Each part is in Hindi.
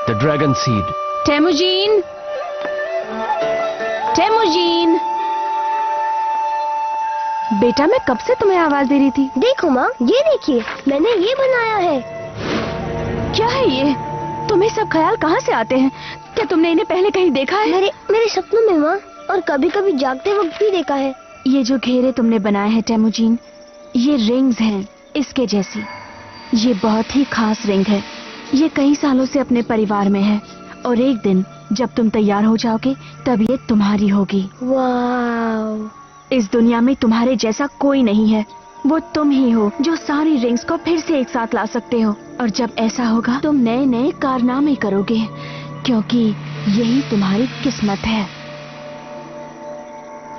The dragon seed. Temujin, Temujin, बेटा मैं कब से तुम्हें आवाज दे रही थी। देखो माँ, ये देखिए, मैंने ये बनाया है। क्या है ये? तुम्हें सब ख्याल कहाँ से आते हैं? क्या तुमने इन्हें पहले कहीं देखा है? मेरे सपनों में माँ, और कभी कभी जागते वक्त भी देखा है। ये जो घेरे तुमने बनाए हैं टेमुजीन, ये रिंग्स हैं इसके जैसी। ये बहुत ही खास रिंग है। ये कई सालों से अपने परिवार में है और एक दिन जब तुम तैयार हो जाओगे तब ये तुम्हारी होगी। वाव! इस दुनिया में तुम्हारे जैसा कोई नहीं है। वो तुम ही हो जो सारी रिंग्स को फिर से एक साथ ला सकते हो। और जब ऐसा होगा तुम नए नए कारनामे करोगे, क्योंकि यही तुम्हारी किस्मत है।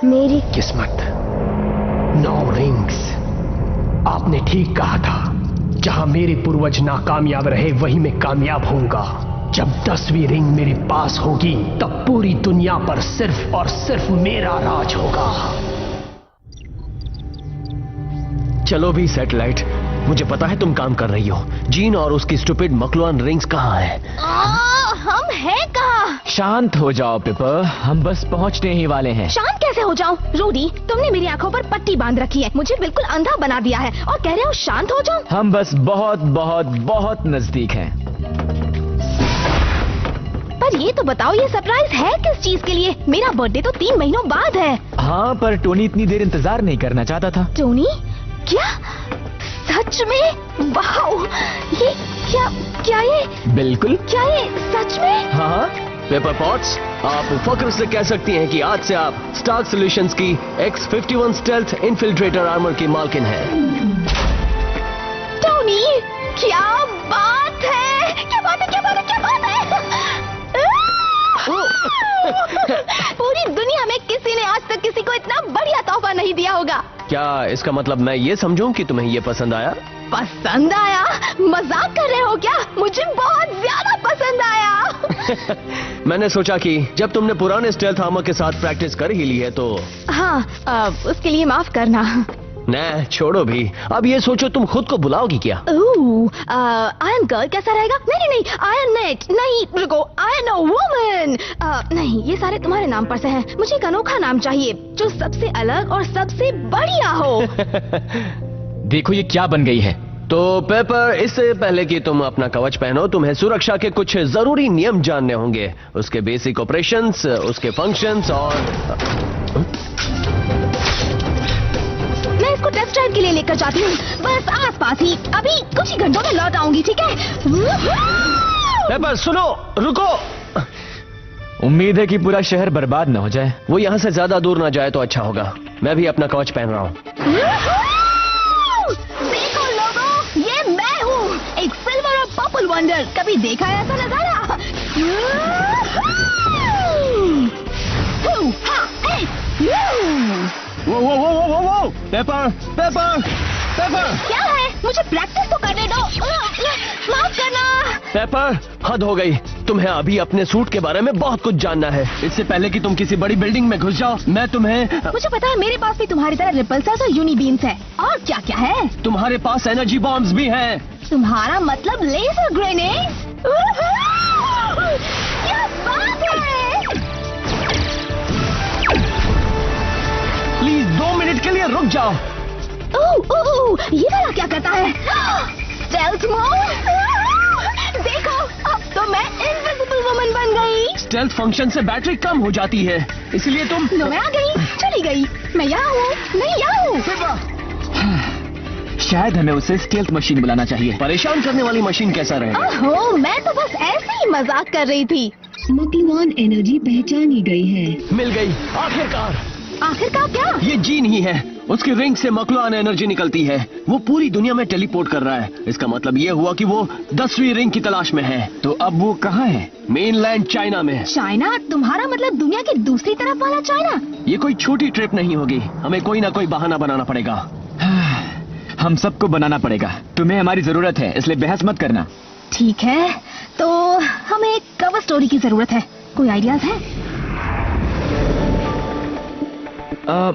मेरी किस्मत? 9 रिंग्स। आपने ठीक कहा था, जहां मेरे पूर्वज नाकामयाब रहे वहीं मैं कामयाब होऊंगा। जब 10वीं रिंग मेरे पास होगी तब पूरी दुनिया पर सिर्फ और सिर्फ मेरा राज होगा। चलो भी सैटेलाइट, मुझे पता है तुम काम कर रही हो। जीन और उसकी स्टूपिड मकलुआन रिंग्स कहाँ है? हम हैं कहाँ? शांत हो जाओ पिपर, हम बस पहुंचने ही वाले हैं। शांत कैसे हो जाऊं? रूडी, तुमने मेरी आंखों पर पट्टी बांध रखी है, मुझे बिल्कुल अंधा बना दिया है और कह रहे हो शांत हो जाऊं? हम बस बहुत बहुत बहुत नजदीक हैं। पर ये तो बताओ, ये सरप्राइज है किस चीज के लिए? मेरा बर्थडे तो 3 महीनों बाद है। हाँ, पर टोनी इतनी देर इंतजार नहीं करना चाहता था। टोनी? क्या? सच में? वाओ! ये क्या ये? बिल्कुल। क्या ये सच में? हाँ। पेपर पॉट्स, आप फक्र से कह सकती हैं कि आज से आप स्टार्क सॉल्यूशंस की X-51 स्टेल्थ इन्फिल्ट्रेटर आर्मर की मालकिन हैं। टोनी, क्या बात है? क्या बात है? क्या बात है? क्या बात है? पूरी दुनिया में किसी ने आज तक किसी को इतना बढ़िया तोहफा नहीं दिया होगा। क्या इसका मतलब मैं ये समझूं कि तुम्हें ये पसंद आया? पसंद आया? मजाक कर रहे हो क्या? मुझे बहुत ज्यादा पसंद आया। मैंने सोचा कि जब तुमने पुराने स्टेल्थ आर्मर के साथ प्रैक्टिस कर ही ली है तो। हाँ, उसके लिए माफ करना। न छोड़ो भी, अब ये सोचो तुम खुद को बुलाओगी क्या? आयरन गर्ल कैसा रहेगा? नहीं नहीं, आयरन नेट नहीं, रुको, आयरन वुमन। नहीं, ये सारे तुम्हारे नाम पर से हैं। मुझे एक अनोखा नाम चाहिए जो सबसे अलग और सबसे बढ़िया हो। देखो ये क्या बन गई है। तो पेपर, इससे पहले कि तुम अपना कवच पहनो, तुम्हें सुरक्षा के कुछ जरूरी नियम जानने होंगे। उसके बेसिक ऑपरेशंस, उसके फंक्शंस और मैं इसको टेस्ट ड्राइव के लिए लेकर जाती हूँ, बस आसपास ही। अभी कुछ ही घंटों में लौट आऊंगी, ठीक है? पेपर सुनो, रुको। उम्मीद है कि पूरा शहर बर्बाद न हो जाए। वो यहाँ से ज्यादा दूर ना जाए तो अच्छा होगा। मैं भी अपना कवच पहन रहा हूँ। देखो लोगों, ये मैं हूँ, एक सिल्वर और पर्पल वंडर। कभी देखा है ऐसा नजारा? वो पेपर पेपर पेपर, क्या है? मुझे प्रैक्टिस तो करने दो। माफ करना। पेपर, हद हो गई। तुम्हें अभी अपने सूट के बारे में बहुत कुछ जानना है। इससे पहले कि तुम किसी बड़ी बिल्डिंग में घुस जाओ, मैं तुम्हें। मुझे पता है, मेरे पास भी तुम्हारी तरह रिपल्सर्स और यूनिबीम्स है। और क्या क्या है? तुम्हारे पास एनर्जी बॉम्ब्स भी हैं। तुम्हारा मतलब लेजर ग्रेनेड? क्या बात है! प्लीज 2 मिनट के लिए रुक जाओ। ये वाला क्या करता है? Stealth mode? देखो, अब तो मैं इनविजिबल वुमन बन गई। स्टेल्थ फंक्शन से बैटरी कम हो जाती है, इसलिए तुम। लो, मैं आ गई, चली गई। मैं यहाँ हूँ, मैं यहाँ हूँ। शायद हमें उसे स्टेल्थ मशीन बुलाना चाहिए। परेशान करने वाली मशीन कैसा रहेगा? ओहो, मैं तो बस ऐसे ही मजाक कर रही थी। मकलुआन एनर्जी पहचानी गई है। मिल गई, आखिरकार। आखिरकार क्या? ये जीन ही है। उसकी रिंग से मकलुआन एनर्जी निकलती है। वो पूरी दुनिया में टेलीपोर्ट कर रहा है। इसका मतलब ये हुआ कि वो 10वीं रिंग की तलाश में है। तो अब वो कहाँ है? मेनलैंड चाइना में। चाइना? तुम्हारा मतलब दुनिया की दूसरी तरफ वाला चाइना? ये कोई छोटी ट्रिप नहीं होगी, हमें कोई ना कोई बहाना बनाना पड़ेगा। हम सबको बनाना पड़ेगा। तुम्हें हमारी जरूरत है, इसलिए बहस मत करना। ठीक है, तो हमें एक कवर स्टोरी की जरूरत है। कोई आइडियाज है?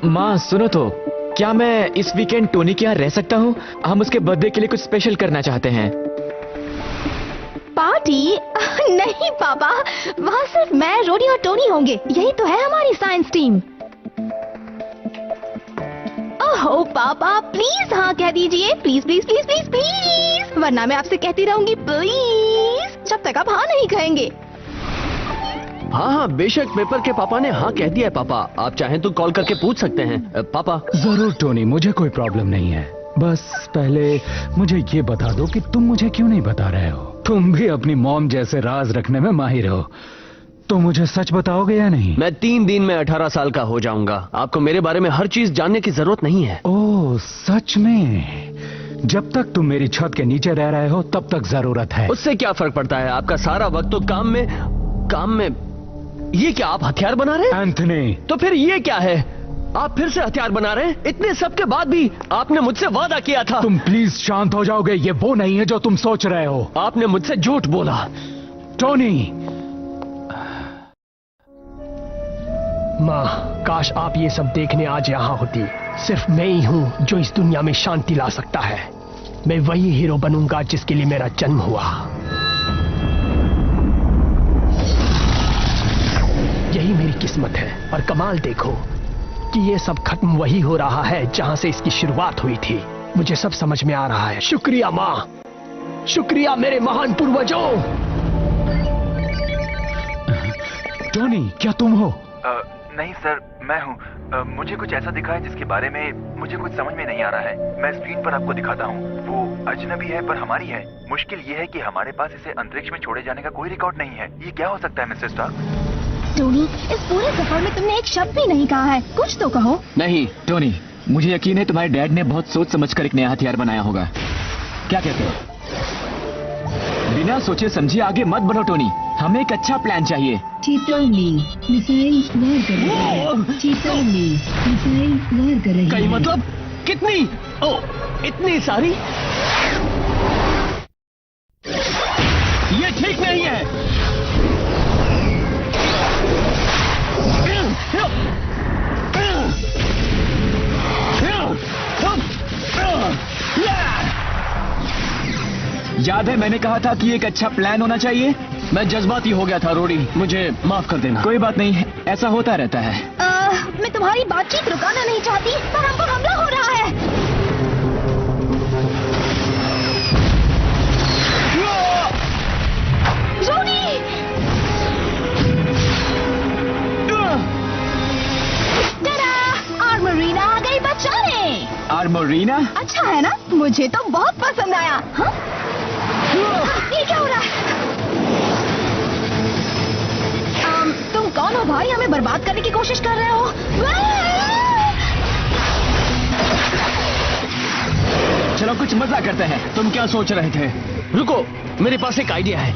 माँ सुनो तो, क्या मैं इस वीकेंड टोनी के यहाँ रह सकता हूँ? हम उसके बर्थडे के लिए कुछ स्पेशल करना चाहते हैं। पार्टी? पार्टी? नहीं पापा, वहाँ सिर्फ मैं, रोडी और टोनी होंगे। यही तो है हमारी साइंस टीम। ओह पापा, प्लीज हाँ कह दीजिए, please please please please please, वरना मैं आपसे कहती रहूंगी प्लीज जब तक आप हाँ नहीं कहेंगे। हाँ हाँ बेशक, पेपर के पापा ने हाँ कह दिया है पापा। आप चाहें तो कॉल करके पूछ सकते हैं पापा। जरूर टोनी, मुझे कोई प्रॉब्लम नहीं है। बस पहले मुझे ये बता दो कि तुम मुझे क्यों नहीं बता रहे हो। तुम भी अपनी मॉम जैसे राज रखने में माहिर हो, तो मुझे सच बताओगे या नहीं? मैं 3 दिन में 18 साल का हो जाऊंगा। आपको मेरे बारे में हर चीज जानने की जरूरत नहीं है। ओह सच में? जब तक तुम मेरी छत के नीचे रह रहे हो तब तक जरूरत है। उससे क्या फर्क पड़ता है? आपका सारा वक्त तो काम में। ये क्या आप हथियार बना रहे हैं? एंथनी, तो फिर ये क्या है? आप फिर से हथियार बना रहे हैं? इतने सब के बाद भी आपने मुझसे वादा किया था। तुम प्लीज शांत हो जाओगे? ये वो नहीं है जो तुम सोच रहे हो। आपने मुझसे झूठ बोला। टोनी, माँ, काश आप ये सब देखने आज यहाँ होती। सिर्फ मैं ही हूँ जो इस दुनिया में शांति ला सकता है। मैं वही हीरो बनूंगा जिसके लिए मेरा जन्म हुआ। यही मेरी किस्मत है। और कमाल देखो कि ये सब खत्म वही हो रहा है जहां से इसकी शुरुआत हुई थी। मुझे सब समझ में आ रहा है। शुक्रिया माँ, शुक्रिया मेरे महान पूर्वजों। टोनी, क्या तुम हो? नहीं सर, मैं हूँ। मुझे कुछ ऐसा दिखा है जिसके बारे में मुझे कुछ समझ में नहीं आ रहा है। मैं स्क्रीन पर आपको दिखाता हूँ। वो अजनबी है पर हमारी है। मुश्किल ये है कि हमारे पास इसे अंतरिक्ष में छोड़े जाने का कोई रिकॉर्ड नहीं है। ये क्या हो सकता है मिस्टर स्टार्क? टोनी, इस पूरे सफर में तुमने एक शब्द भी नहीं कहा है। कुछ तो कहो। नहीं टोनी, मुझे यकीन है तुम्हारे डैड ने बहुत सोच समझकर एक नया हथियार बनाया होगा। क्या कहते हो? बिना सोचे समझे आगे मत बढ़ो टोनी, हमें एक अच्छा प्लान चाहिए। चेतावनी, मिसाइल वार कर रही है। चेतावनी, मिसाइल वार कर रही है। कई मतलब कितनी? ओ, इतनी सारी? ये ठीक नहीं है। याद है मैंने कहा था कि एक अच्छा प्लान होना चाहिए। मैं जज्बाती हो गया था रोडी, मुझे माफ कर देना। कोई बात नहीं, ऐसा होता रहता है। मैं तुम्हारी बातचीत रुकाना नहीं चाहती, पर हम पर हमला हो रहा है। रोडी! टाडा! आर्मरीना आ गई बचाने। आर्मरीना? अच्छा है ना? मुझे तो बहुत पसंद आया। हाँ? ये क्या हो रहा है? तुम कौन हो भाई? हमें बर्बाद करने की कोशिश कर रहे हो? चलो कुछ मजा करते हैं। तुम क्या सोच रहे थे? रुको, मेरे पास एक आइडिया है।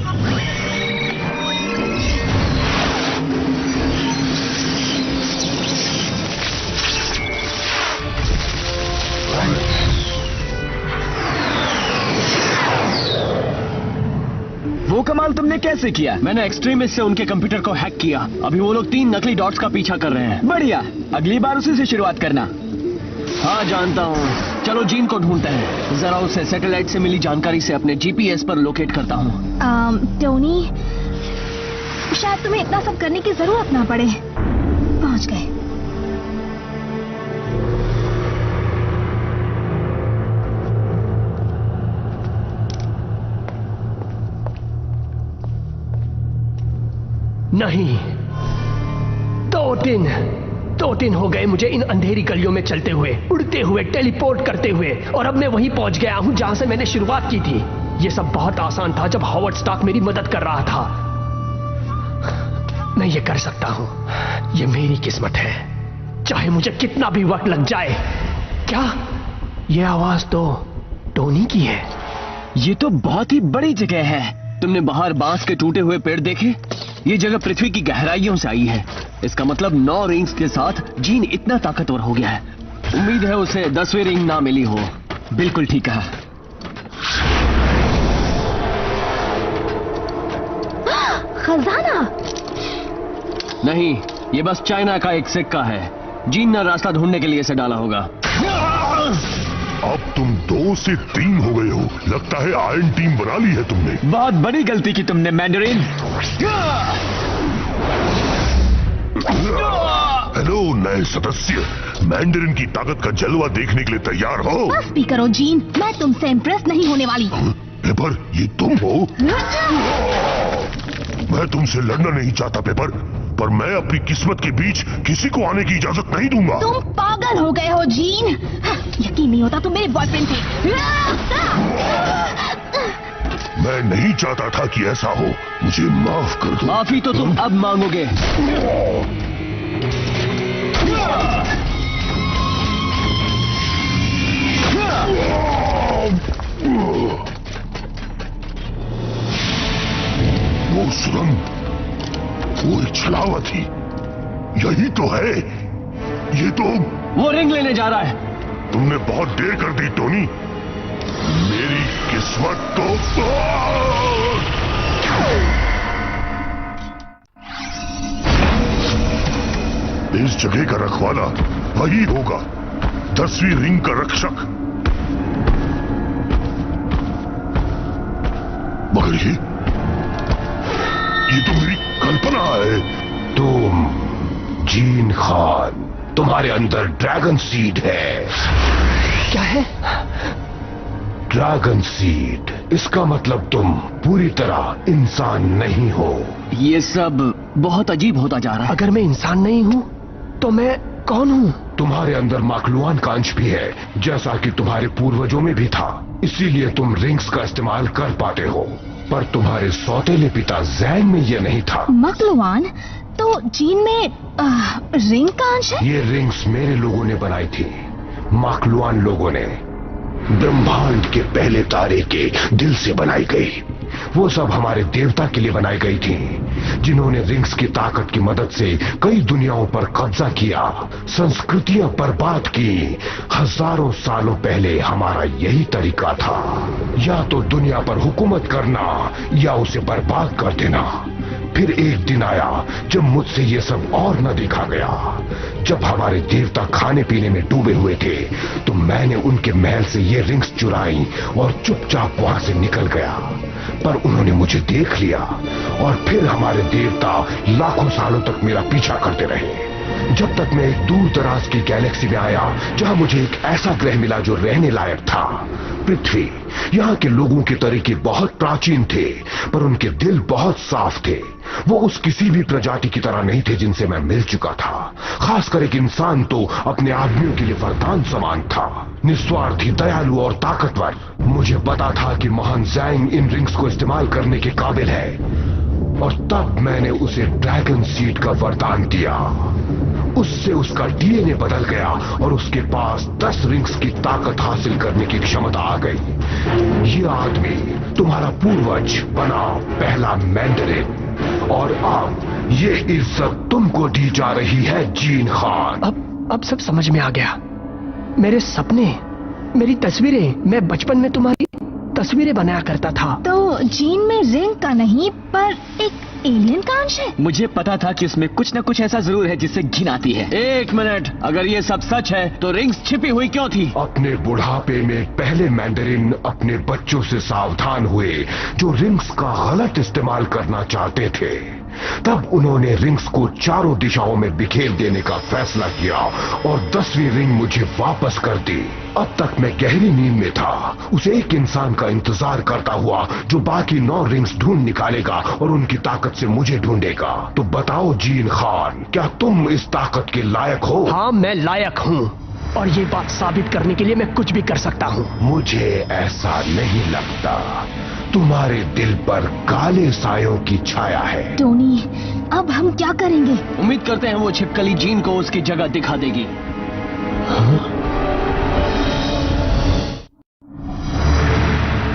वो कमाल तुमने कैसे किया? मैंने एक्सट्रीमिस्ट से उनके कंप्यूटर को हैक किया। अभी वो लोग 3 नकली डॉट्स का पीछा कर रहे हैं। बढ़िया, अगली बार उसी से शुरुआत करना। हाँ जानता हूँ। चलो जीन को ढूंढते हैं। जरा उसे सैटेलाइट से मिली जानकारी से अपने जीपीएस पर लोकेट करता हूँ। टोनी, शायद तुम्हें इतना सब करने की जरूरत ना पड़े। पहुंच गए। नहीं, 2 दिन हो गए मुझे इन अंधेरी गलियों में चलते हुए, उड़ते हुए, टेलीपोर्ट करते हुए, और अब मैं वहीं पहुंच गया हूं जहां से मैंने शुरुआत की थी। यह सब बहुत आसान था जब हॉवर्ड स्टार्क मेरी मदद कर रहा था। मैं ये कर सकता हूं। ये मेरी किस्मत है, चाहे मुझे कितना भी वक्त लग जाए। क्या ये आवाज तो टोनी की है? ये तो बहुत ही बड़ी जगह है। तुमने बाहर बांस के टूटे हुए पेड़ देखे? ये जगह पृथ्वी की गहराइयों से आई है। इसका मतलब 9 रिंग्स के साथ जीन इतना ताकतवर हो गया है। उम्मीद है उसे 10वीं रिंग ना मिली हो। बिल्कुल ठीक कहा। खजाना? नहीं, ये बस चाइना का एक सिक्का है। जीन ने रास्ता ढूंढने के लिए इसे डाला होगा। अब तुम 2 से 3 हो गए हो। लगता है आयरन टीम बना ली है तुमने। बहुत बड़ी गलती की तुमने मैंडरिन। हेलो नए सदस्य, मैंडरिन की ताकत का जलवा देखने के लिए तैयार हो? बस भी करो जीन, मैं तुमसे इम्प्रेस नहीं होने वाली। पेपर, ये तुम हो? मैं तुमसे लड़ना नहीं चाहता पेपर, पर मैं अपनी किस्मत के बीच किसी को आने की इजाजत नहीं दूंगा। तुम पागल हो गए हो जीन। यकीन नहीं होता तुम मेरे बॉयफ्रेंड थे। मैं नहीं चाहता था कि ऐसा हो, मुझे माफ कर दो। माफी तो तुम अब मांगोगे। वो सुरंग, वो एक छलावा थी। यही तो है, ये तो वो रिंग लेने जा रहा है। तुमने बहुत देर कर दी टोनी। मेरी किस्मत तो इस जगह का रखवाला वही होगा, 10वीं रिंग का रक्षक। मगर ये तो मेरी कल्पना है। तुम जीन खान, तुम्हारे अंदर ड्रैगन सीड है। क्या है? ड्रैगन सीड, इसका मतलब तुम पूरी तरह इंसान नहीं हो। ये सब बहुत अजीब होता जा रहा है। अगर मैं इंसान नहीं हूँ तो मैं कौन हूँ? तुम्हारे अंदर माकलुआन का अंश भी है, जैसा कि तुम्हारे पूर्वजों में भी था। इसीलिए तुम रिंग्स का इस्तेमाल कर पाते हो, पर तुम्हारे सौतेले पिता जैंग में यह नहीं था। मकलुआन तो जीन में रिंग का अंश है? ये रिंग्स मेरे लोगों ने बनाई थी, माकलुआन लोगों ने। ब्रह्मांड के पहले तारे के दिल से बनाई गई। वो सब हमारे देवता के लिए बनाई गई थी, जिन्होंने रिंग्स की ताकत की मदद से कई दुनियाओं पर कब्जा किया, संस्कृतियां बर्बाद की। हजारों सालों पहले हमारा यही तरीका था, या तो दुनिया पर हुकूमत करना या उसे बर्बाद कर देना। फिर एक दिन आया जब मुझसे ये सब और न देखा गया। जब हमारे देवता खाने पीने में डूबे हुए थे, तो मैंने उनके महल से ये रिंग्स चुराई और चुपचाप वहां से निकल गया। पर उन्होंने मुझे देख लिया और फिर हमारे देवता लाखों सालों तक मेरा पीछा करते रहे, जब तक मैं एक दूर दराज की गैलेक्सी में आया, जहां मुझे एक ऐसा ग्रह मिला जो रहने लायक था, पृथ्वी। यहाँ के लोगों के तरीके बहुत प्राचीन थे, पर उनके दिल बहुत साफ थे। वो उस किसी भी प्रजाति की तरह नहीं थे जिनसे मैं मिल चुका था। खासकर एक इंसान तो अपने आदमियों के लिए वरदान समान था, निस्वार्थी, दयालु और ताकतवर। मुझे पता था कि महान जैंग इन रिंग्स को इस्तेमाल करने के काबिल है, और तब मैंने उसे ड्रैगन सीड का वरदान दिया। उससे उसका डीएनए बदल गया और उसके पास 10 रिंग्स की ताकत हासिल करने की क्षमता आ गई। ये आदमी तुम्हारा पूर्वज बना पहला मैंडरिन, और अब ये इज्जत तुमको दी जा रही है जीन खान। अब सब समझ में आ गया। मेरे सपने, मेरी तस्वीरें, मैं बचपन में तुम्हारी तस्वीरें बनाया करता था। तो जीन में रिंग का नहीं, पर एक एलियन का अंश है। मुझे पता था कि उसमें कुछ न कुछ ऐसा जरूर है जिससे घिन आती है। एक मिनट, अगर ये सब सच है तो रिंग्स छिपी हुई क्यों थी? अपने बुढ़ापे में पहले मैंडरिन अपने बच्चों से सावधान हुए जो रिंग्स का गलत इस्तेमाल करना चाहते थे। तब उन्होंने रिंग्स को चारों दिशाओं में बिखेर देने का फैसला किया और 10वीं रिंग मुझे वापस कर दी। अब तक मैं गहरी नींद में था, उस एक इंसान का इंतजार करता हुआ जो बाकी 9 रिंग्स ढूंढ निकालेगा और उनकी ताकत से मुझे ढूंढेगा। तो बताओ जीन खान, क्या तुम इस ताकत के लायक हो? हाँ, मैं लायक हूँ, और ये बात साबित करने के लिए मैं कुछ भी कर सकता हूँ। मुझे ऐसा नहीं लगता। तुम्हारे दिल पर काले सायों की छाया है। टोनी, अब हम क्या करेंगे? उम्मीद करते हैं वो छिपकली जीन को उसकी जगह दिखा देगी।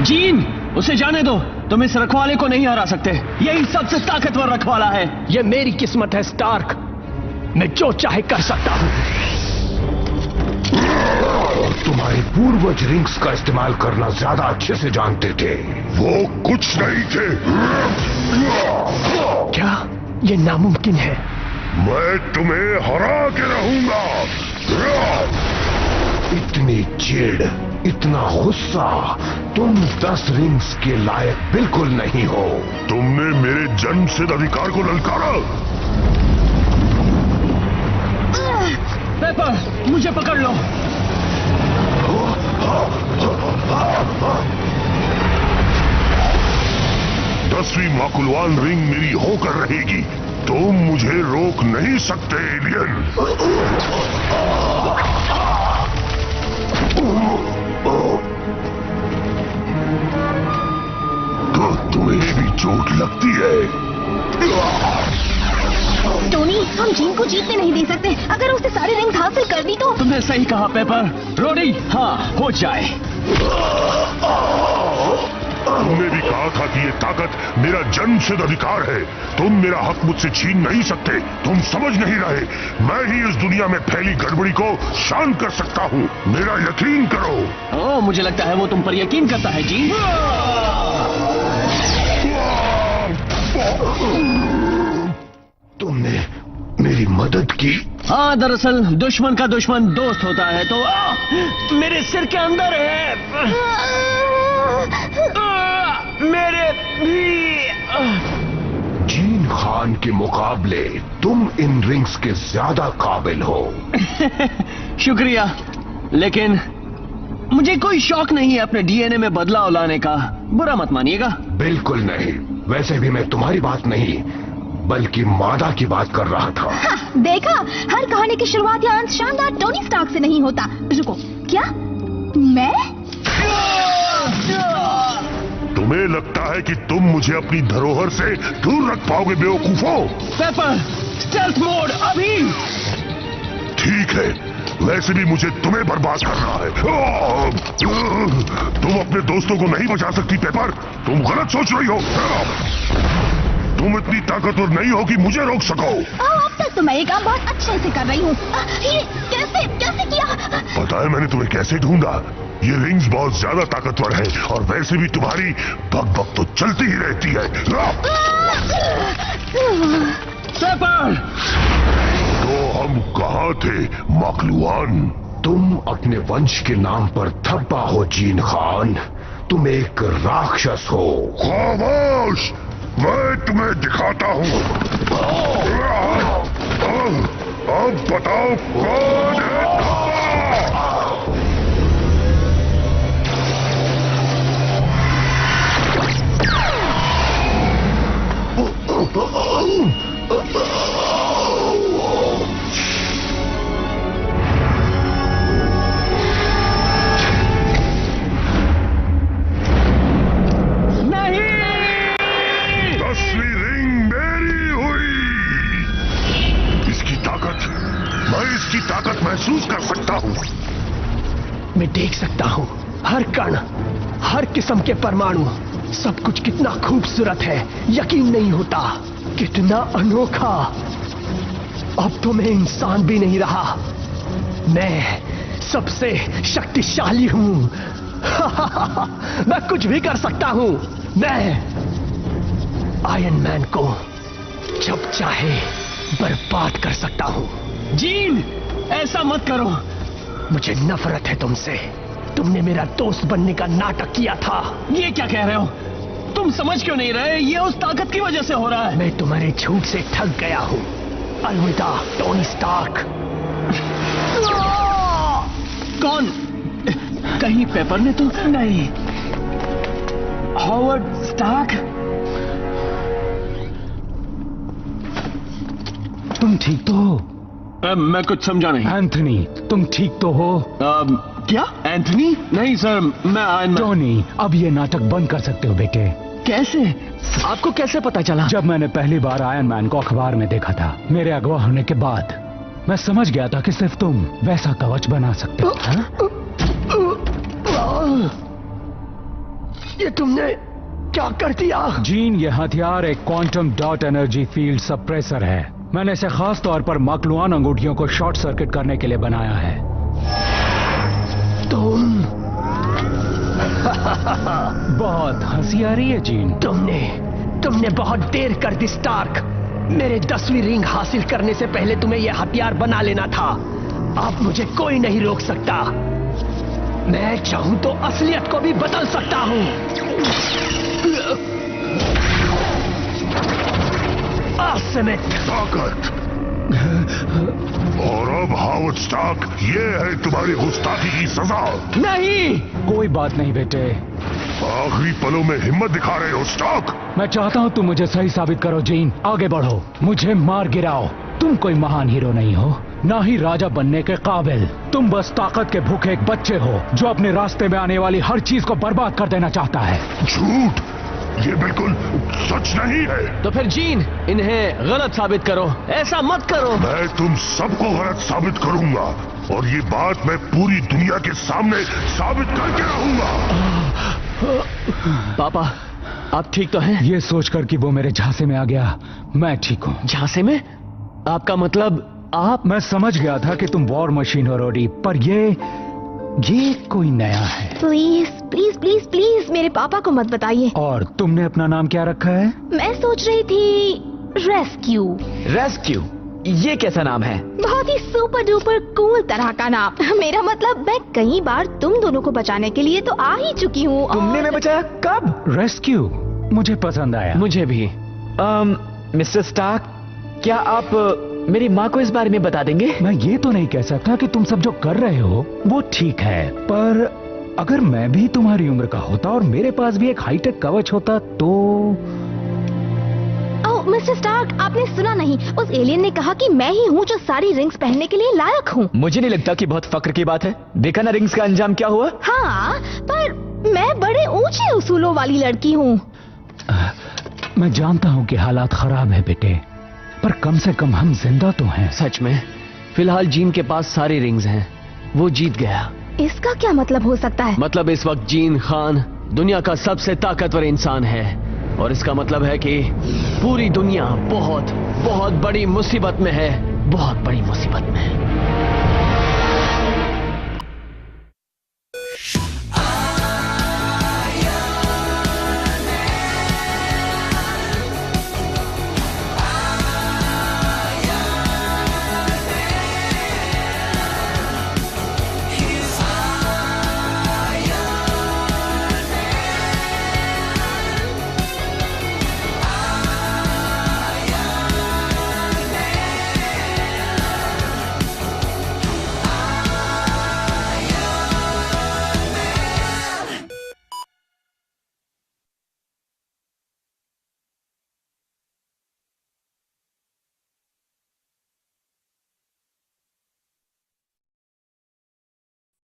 जीन, उसे जाने दो। तुम इस रखवाले को नहीं हरा सकते। यही सबसे ताकतवर रखवाला है। ये मेरी किस्मत है स्टार्क, मैं जो चाहे कर सकता हूँ। तुम्हारे पूर्वज रिंग्स का इस्तेमाल करना ज्यादा अच्छे से जानते थे। वो कुछ नहीं थे। क्या ये नामुमकिन है? मैं तुम्हें हरा के रहूंगा। इतनी चिढ़ इतना गुस्सा, तुम 10 रिंग्स के लायक बिल्कुल नहीं हो। तुमने मेरे जन्मसिद्ध अधिकार को ललकारा। पेपर, मुझे पकड़ लो। 10वीं माकुलवान रिंग मेरी होकर रहेगी। तुम मुझे रोक नहीं सकते एलियन। तो तुम्हें भी चोट लगती है। टोनी, हम जीन को जीतने नहीं दे सकते। अगर उसने सारे रिंग्स हासिल कर दी तो। तुमने सही कहा पेपर। रोडी, हाँ हो जाए। तुमने भी कहा था कि ये ताकत मेरा जन्मसिद्ध अधिकार है। तुम मेरा हक मुझसे छीन नहीं सकते। तुम समझ नहीं रहे। मैं ही इस दुनिया में फैली गड़बड़ी को शांत कर सकता हूँ। मेरा यकीन करो। ओह, मुझे लगता है वो तुम पर यकीन करता है जी। तुमने मेरी मदद की। हाँ, दरअसल दुश्मन का दुश्मन दोस्त होता है। तो मेरे सिर के अंदर है। मेरे भी। जीन खान के मुकाबले तुम इन रिंग्स के ज्यादा काबिल हो। शुक्रिया, लेकिन मुझे कोई शौक नहीं है अपने डीएनए में बदलाव लाने का। बुरा मत मानिएगा। बिल्कुल नहीं। वैसे भी मैं तुम्हारी बात नहीं बल्कि मादा की बात कर रहा था। हाँ, देखा, हर कहानी की शुरुआत या अंत शानदार टोनी स्टार्क से नहीं होता। रुको, क्या मैं? तुम्हें लगता है कि तुम मुझे अपनी धरोहर से दूर रख पाओगे बेवकूफों? पेपर, स्टेल्थ मोड अभी। ठीक है, वैसे भी मुझे तुम्हें बर्बाद करना है। तुम अपने दोस्तों को नहीं बचा सकती पेपर। तुम गलत सोच रही हो। तुम इतनी ताकतवर नहीं हो कि मुझे रोक सको। अब तक तो मैं ये काम बहुत अच्छे से कर रही हूँ। ये कैसे कैसे किया? पता है मैंने तुम्हें कैसे ढूंढा? ये रिंग्स बहुत ज्यादा ताकतवर है और वैसे भी तुम्हारी भग भग तो चलती ही रहती है। पेपर, तो हम कहाँ थे माकलुआन? तुम अपने वंश के नाम पर धब्बा हो जीन खान। तुम एक राक्षस हो। खामोश, मैं तुम्हें दिखाता हूँ। अब बताओ कौन है धब्बा? की ताकत महसूस कर सकता हूँ। मैं देख सकता हूँ हर कण, हर किस्म के परमाणु। सब कुछ कितना खूबसूरत है, यकीन नहीं होता। कितना अनोखा। अब तो मैं इंसान भी नहीं रहा, मैं सबसे शक्तिशाली हूँ। मैं कुछ भी कर सकता हूँ। मैं आयरन मैन को जब चाहे बर्बाद कर सकता हूँ। जीन, ऐसा मत करो। मुझे नफरत है तुमसे। तुमने मेरा दोस्त बनने का नाटक किया था। ये क्या कह रहे हो? तुम समझ क्यों नहीं रहे? ये उस ताकत की वजह से हो रहा है। मैं तुम्हारे झूठ से ठग गया हूँ। अलविदा टोनी स्टार्क। कौन? कहीं पेपर ने तो नहीं? Howard Stark? तुम ठीक तो हो? मैं कुछ समझा नहीं। एंथनी, तुम ठीक तो हो? क्या? एंथनी? नहीं सर, मैं आयरन। टोनी, अब ये नाटक बंद कर सकते हो बेटे। कैसे? आपको कैसे पता चला? जब मैंने पहली बार आयरन मैन को अखबार में देखा था, मेरे अगवा होने के बाद मैं समझ गया था कि सिर्फ तुम वैसा कवच बना सकते हो। ये तुमने क्या कर दिया? जीन, ये हथियार एक quantum dot energy field suppressor है। मैंने इसे खास तौर पर माकलुआन अंगूठियों को शॉर्ट सर्किट करने के लिए बनाया है। तुम बहुत हंसी आ रही है जीन। तुमने बहुत देर कर दी स्टार्क। मेरे 10वीं रिंग हासिल करने से पहले तुम्हें यह हथियार बना लेना था। अब मुझे कोई नहीं रोक सकता। मैं चाहूं तो असलियत को भी बदल सकता हूं। असमित ताकत। और अब हावर्ड स्टार्क, ये है तुम्हारी गुस्ताखी की सजा। नहीं। कोई बात नहीं बेटे, आखिरी पलों में हिम्मत दिखा रहे हो स्टार्क। मैं चाहता हूं तुम मुझे सही साबित करो जीन। आगे बढ़ो, मुझे मार गिराओ। तुम कोई महान हीरो नहीं हो, ना ही राजा बनने के काबिल। तुम बस ताकत के भूखे एक बच्चे हो जो अपने रास्ते में आने वाली हर चीज को बर्बाद कर देना चाहता है। झूठ, ये बिल्कुल सच नहीं है। तो फिर जीन, इन्हें गलत साबित करो। ऐसा मत करो। मैं तुम सबको गलत साबित करूंगा और ये बात मैं पूरी दुनिया के सामने साबित करके रहूंगा। पापा, आप ठीक तो हैं? ये सोचकर कि वो मेरे झांसे में आ गया, मैं ठीक हूँ। झांसे में? आपका मतलब आप? मैं समझ गया था कि तुम वॉर मशीन हो रोडी, पर ये कोई नया है। प्लीज प्लीज प्लीज प्लीज मेरे पापा को मत बताइए। और तुमने अपना नाम क्या रखा है? मैं सोच रही थी रेस्क्यू। रेस्क्यू? ये कैसा नाम है? बहुत ही सुपर डुपर कूल तरह का नाम। मेरा मतलब मैं कई बार तुम दोनों को बचाने के लिए तो आ ही चुकी हूँ। तुमने मैं बचाया कब? रेस्क्यू मुझे पसंद आया। मुझे भी। मिस्टर स्टार्क, क्या आप मेरी माँ को इस बारे में बता देंगे? मैं ये तो नहीं कह सकता कि तुम सब जो कर रहे हो वो ठीक है, पर अगर मैं भी तुम्हारी उम्र का होता और मेरे पास भी एक हाईटेक कवच होता तो। ओह मिस्टर स्टार्क, आपने सुना नहीं? उस एलियन ने कहा कि मैं ही हूँ जो सारी रिंग्स पहनने के लिए लायक हूँ। मुझे नहीं लगता कि बहुत फक्र की बात है। देखा ना रिंग्स का अंजाम क्या हुआ? हाँ, पर मैं बड़े ऊंचे उसूलों वाली लड़की हूँ। मैं जानता हूँ कि हालात खराब है बेटे, पर कम से कम हम जिंदा तो हैं। सच में? फिलहाल जीन के पास सारी रिंग्स हैं। वो जीत गया। इसका क्या मतलब हो सकता है? मतलब इस वक्त जीन खान दुनिया का सबसे ताकतवर इंसान है, और इसका मतलब है कि पूरी दुनिया बहुत बहुत बड़ी मुसीबत में है। बहुत बड़ी मुसीबत में है।